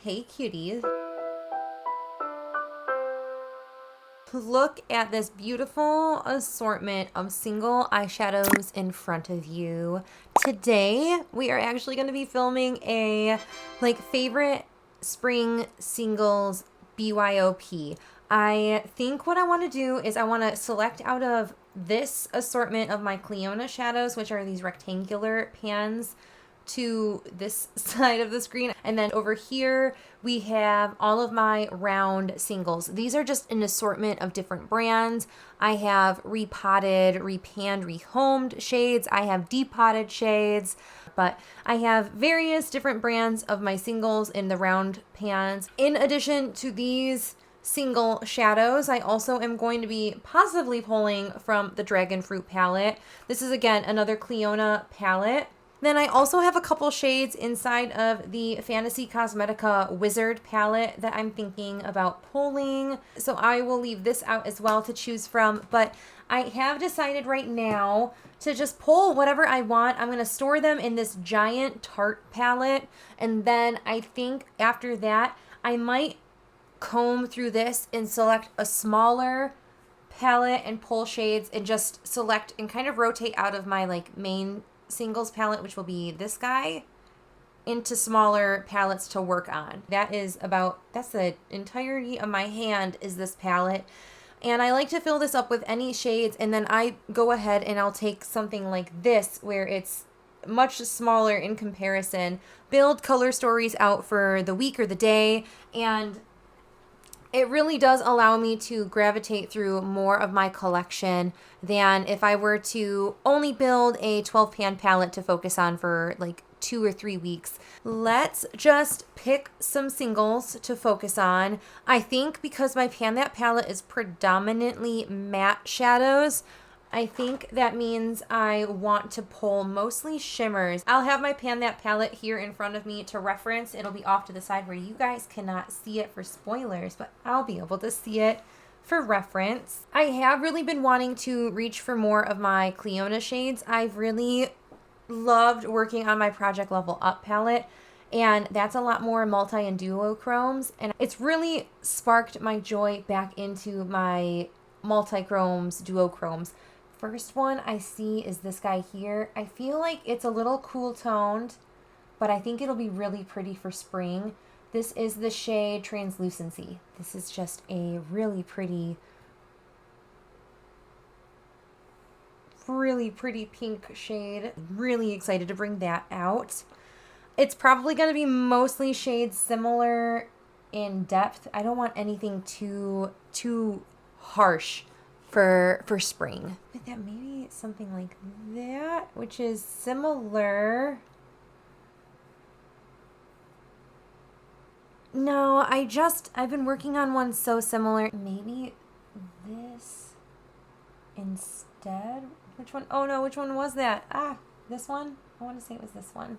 Hey cuties. Look at this beautiful assortment of single eyeshadows in front of you. Today, we are actually going to be filming a favorite spring singles BYOP. I think what I want to do is I want to select out of this assortment of my Cliona shadows, which are these rectangular pans, to this side of the screen, and then over here we have all of my round singles. These are just an assortment of different brands. I have repotted, repanned, rehomed shades. I have depotted shades, but I have various different brands of my singles in the round pans. In addition to these single shadows, I also am going to be possibly pulling from the Dragon Fruit palette. This is again another Cliona palette. Then I also have a couple shades inside of the Fantasy Cosmetica Wizard palette that I'm thinking about pulling. So I will leave this out as well to choose from. But I have decided right now to just pull whatever I want. I'm going to store them in this giant Tarte palette. And then I think after that, I might comb through this and select a smaller palette and pull shades and just select and kind of rotate out of my main singles palette, which will be this guy, into smaller palettes to work on. That's the entirety of my hand is this palette. And I like to fill this up with any shades, and then I go ahead and I'll take something like this where it's much smaller in comparison, build color stories out for the week or the day, and it really does allow me to gravitate through more of my collection than if I were to only build a 12 pan palette to focus on for 2 or 3 weeks. Let's just pick some singles to focus on. I think because my Pan That palette is predominantly matte shadows, I think that means I want to pull mostly shimmers. I'll have my Pan That palette here in front of me to reference. It'll be off to the side where you guys cannot see it for spoilers, but I'll be able to see it for reference. I have really been wanting to reach for more of my Cliona shades. I've really loved working on my Project Level Up palette, and that's a lot more multi and duochromes, and it's really sparked my joy back into my multi-chromes, duochromes. First one I see is this guy here. I feel like it's a little cool toned, but I think it'll be really pretty for spring. This is the shade Translucency. This is just a really pretty pink shade. Really excited to bring that out. It's probably going to be mostly shades similar in depth. I don't want anything too harsh for spring. But that maybe something like that, which is similar. No, I've been working on one so similar. Maybe this instead. Which one? Oh no, which one was that? This one? I want to say it was this one.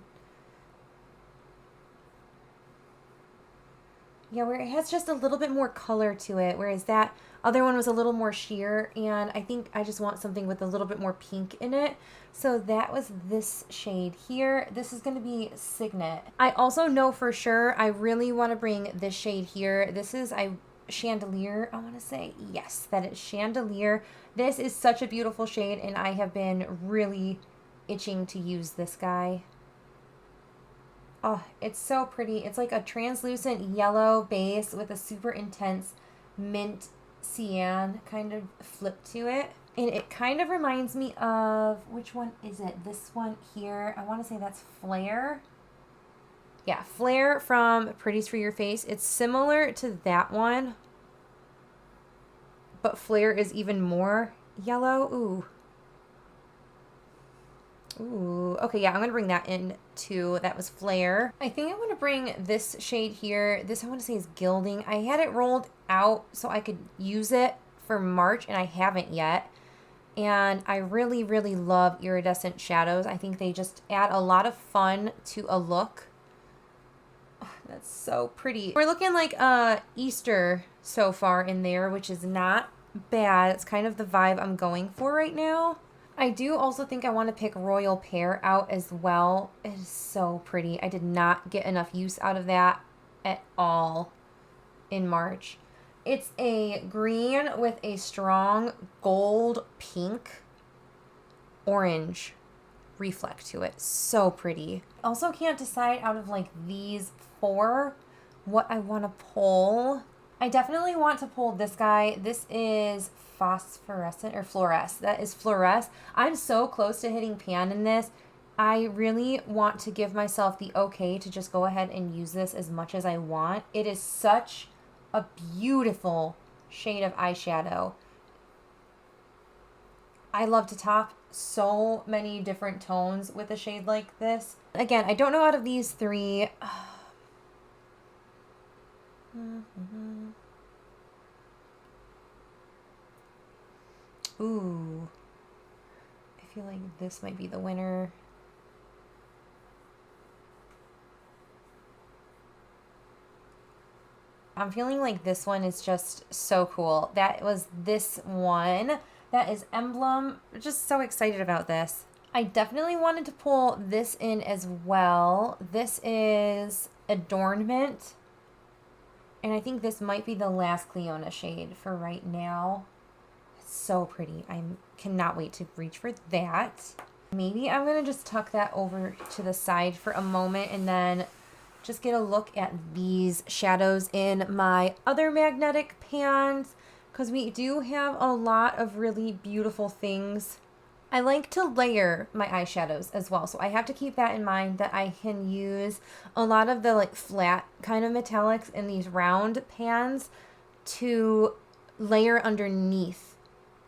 Yeah, where it has just a little bit more color to it, whereas that other one was a little more sheer, and I think I just want something with a little bit more pink in it. So that was this shade here. This is going to be Signet. I also know for sure I really want to bring this shade here. This is Chandelier, I want to say. Yes, that is Chandelier. This is such a beautiful shade, and I have been really itching to use this guy. Oh, it's so pretty. It's like a translucent yellow base with a super intense mint cyan kind of flip to it. And it kind of reminds me of, which one is it? This one here. I want to say that's Flare. Yeah, Flare from Pretties for Your Face. It's similar to that one, but Flare is even more yellow. Ooh, okay, yeah, I'm going to bring that in too. That was Flare. I think I'm going to bring this shade here. This I want to say is Gilding. I had it rolled out so I could use it for March, and I haven't yet. And I really, really love iridescent shadows. I think they just add a lot of fun to a look. Oh, that's so pretty. We're looking like Easter so far in there, which is not bad. It's kind of the vibe I'm going for right now. I do also think I want to pick Royal Pear out as well. It is so pretty. I did not get enough use out of that at all in March. It's a green with a strong gold, pink, orange reflect to it. So pretty. Also can't decide out of like these four what I want to pull. I definitely want to pull this guy. This is phosphorescent or fluoresce. That is fluoresce. I'm so close to hitting pan in this. I really want to give myself the okay to just go ahead and use this as much as I want. It is such a beautiful shade of eyeshadow. I love to top so many different tones with a shade like this. Again, I don't know out of these three. Ooh. I feel like this might be the winner. I'm feeling like this one is just so cool. That was this one. That is Emblem. Just so excited about this. I definitely wanted to pull this in as well. This is Adornment. And I think this might be the last Cleona shade for right now. It's so pretty. I cannot wait to reach for that. Maybe I'm going to just tuck that over to the side for a moment and then just get a look at these shadows in my other magnetic pans, because we do have a lot of really beautiful things. I like to layer my eyeshadows as well, so I have to keep that in mind, that I can use a lot of the like flat kind of metallics in these round pans to layer underneath.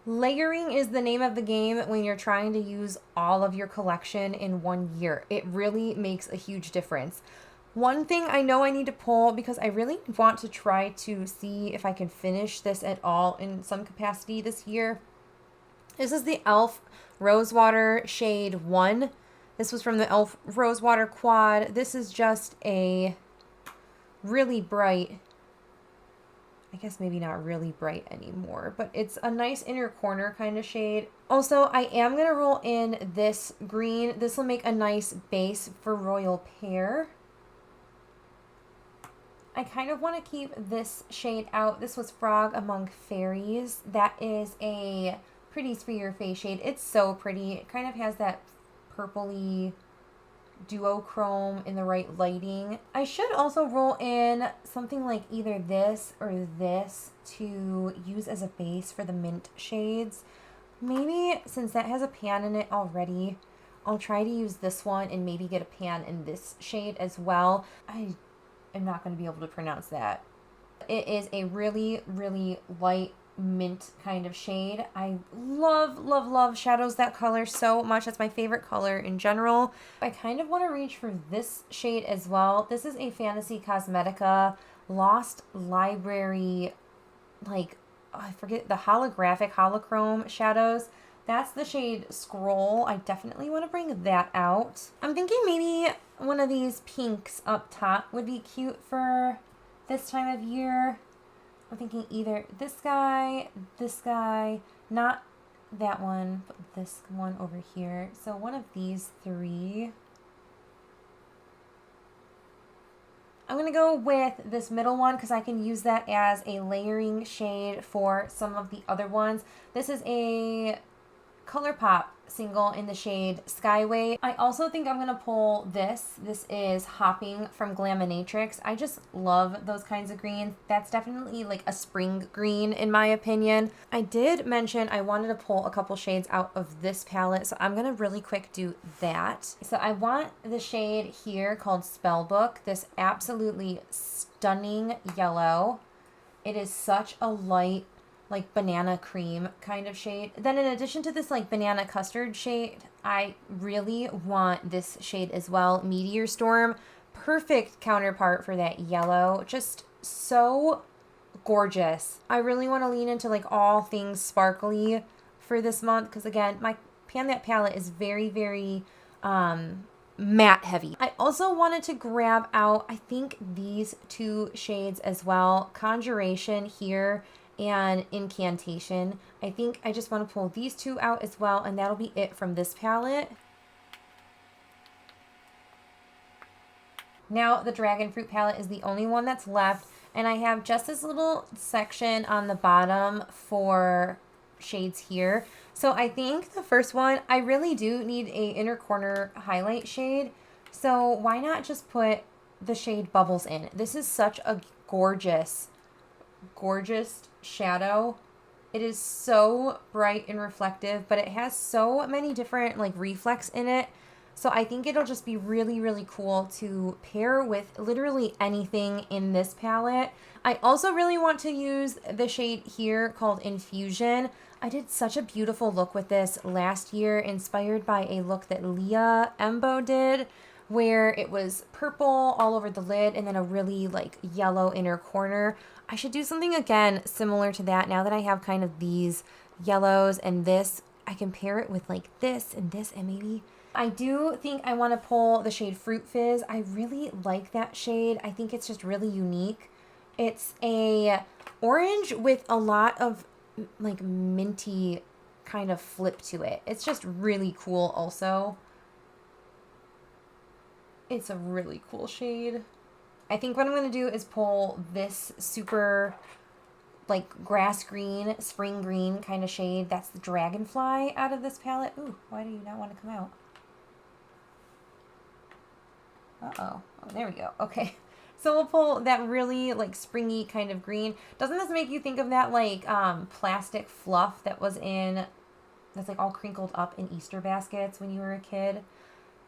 Layering is the name of the game when you're trying to use all of your collection in one year. It really makes a huge difference. One thing I know I need to pull, because I really want to try to see if I can finish this at all in some capacity this year. This is the e.l.f. Rosewater Shade 1. This was from the e.l.f. Rosewater Quad. This is just a really bright, I guess maybe not really bright anymore, but it's a nice inner corner kind of shade. Also, I am going to roll in this green. This will make a nice base for Royal Pear. I kind of want to keep this shade out. This was Frog Among Fairies. That is a Pretties for Your Face shade. It's so pretty. It kind of has that purpley duochrome in the right lighting. I should also roll in something like either this or this to use as a base for the mint shades. Maybe since that has a pan in it already, I'll try to use this one and maybe get a pan in this shade as well. I'm not going to be able to pronounce that. It is a really, really light mint kind of shade. I love, love, love shadows that color so much. That's my favorite color in general. I kind of want to reach for this shade as well. This is a Fantasy Cosmetica Lost Library, like, I forget, the holographic holochrome shadows. That's the shade Scroll. I definitely want to bring that out. I'm thinking maybe one of these pinks up top would be cute for this time of year. I'm thinking either this guy, not that one, but this one over here. So one of these three. I'm going to go with this middle one because I can use that as a layering shade for some of the other ones. This is a ColourPop single in the shade Skyway. I also think I'm going to pull this. This is Hopping from Glaminatrix. I just love those kinds of greens. That's definitely like a spring green in my opinion. I did mention I wanted to pull a couple shades out of this palette, so I'm going to really quick do that. So I want the shade here called Spellbook, this absolutely stunning yellow. It is such a light, like banana cream kind of shade. Then in addition to this like banana custard shade, I really want this shade as well, Meteor Storm. Perfect counterpart for that yellow. Just so gorgeous. I really want to lean into like all things sparkly for this month because again, my Pan That palette is very, very matte heavy. I also wanted to grab out, I think, these two shades as well, Conjuration here and Incantation. I think I just want to pull these two out as well, and that'll be it from this palette. Now the dragon fruit palette is the only one that's left, and I have just this little section on the bottom for shades here. So I think the first one, I really do need a inner corner highlight shade. So why not just put the shade Bubbles in? This is such a gorgeous, gorgeous shadow. It is so bright and reflective, but it has so many different like reflex in it. So I think it'll just be really, really cool to pair with literally anything in this palette. I also really want to use the shade here called Infusion. I did such a beautiful look with this last year, inspired by a look that Leah Embo did, where it was purple all over the lid and then a really like yellow inner corner. I should do something again similar to that now that I have kind of these yellows and this. I can pair it with like this and maybe. I do think I want to pull the shade Fruit Fizz. I really like that shade. I think it's just really unique. It's a orange with a lot of like minty kind of flip to it. It's just really cool also. It's a really cool shade. I think what I'm going to do is pull this super like grass green, spring green kind of shade. That's the Dragonfly out of this palette. Ooh, why do you not want to come out? Uh-oh. Oh, there we go. Okay. So we'll pull that really like springy kind of green. Doesn't this make you think of that like plastic fluff that was in, that's like all crinkled up in Easter baskets when you were a kid?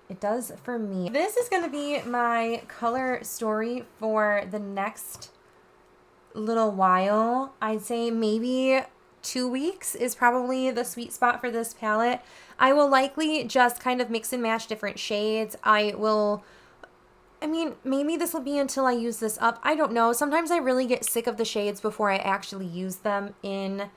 It does for me. This is going to be my color story for the next little while. I'd say maybe 2 weeks is probably the sweet spot for this palette. I will likely just kind of mix and match different shades. Maybe this will be until I use this up. I don't know. Sometimes I really get sick of the shades before I actually use them in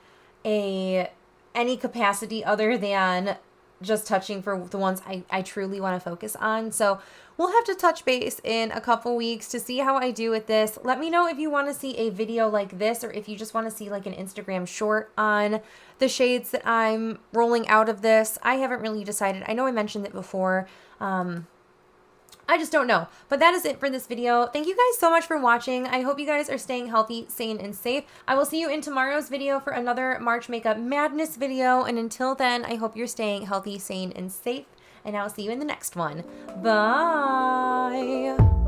any capacity other than just touching for the ones I truly want to focus on. So we'll have to touch base in a couple weeks to see how I do with this. Let me know if you want to see a video like this, or if you just want to see like an Instagram short on the shades that I'm rolling out of this. I haven't really decided. I know I mentioned it before. I just don't know. But that is it for this video. Thank you guys so much for watching. I hope you guys are staying healthy, sane, and safe. I will see you in tomorrow's video for another March Makeup Madness video. And until then, I hope you're staying healthy, sane, and safe. And I'll see you in the next one. Bye!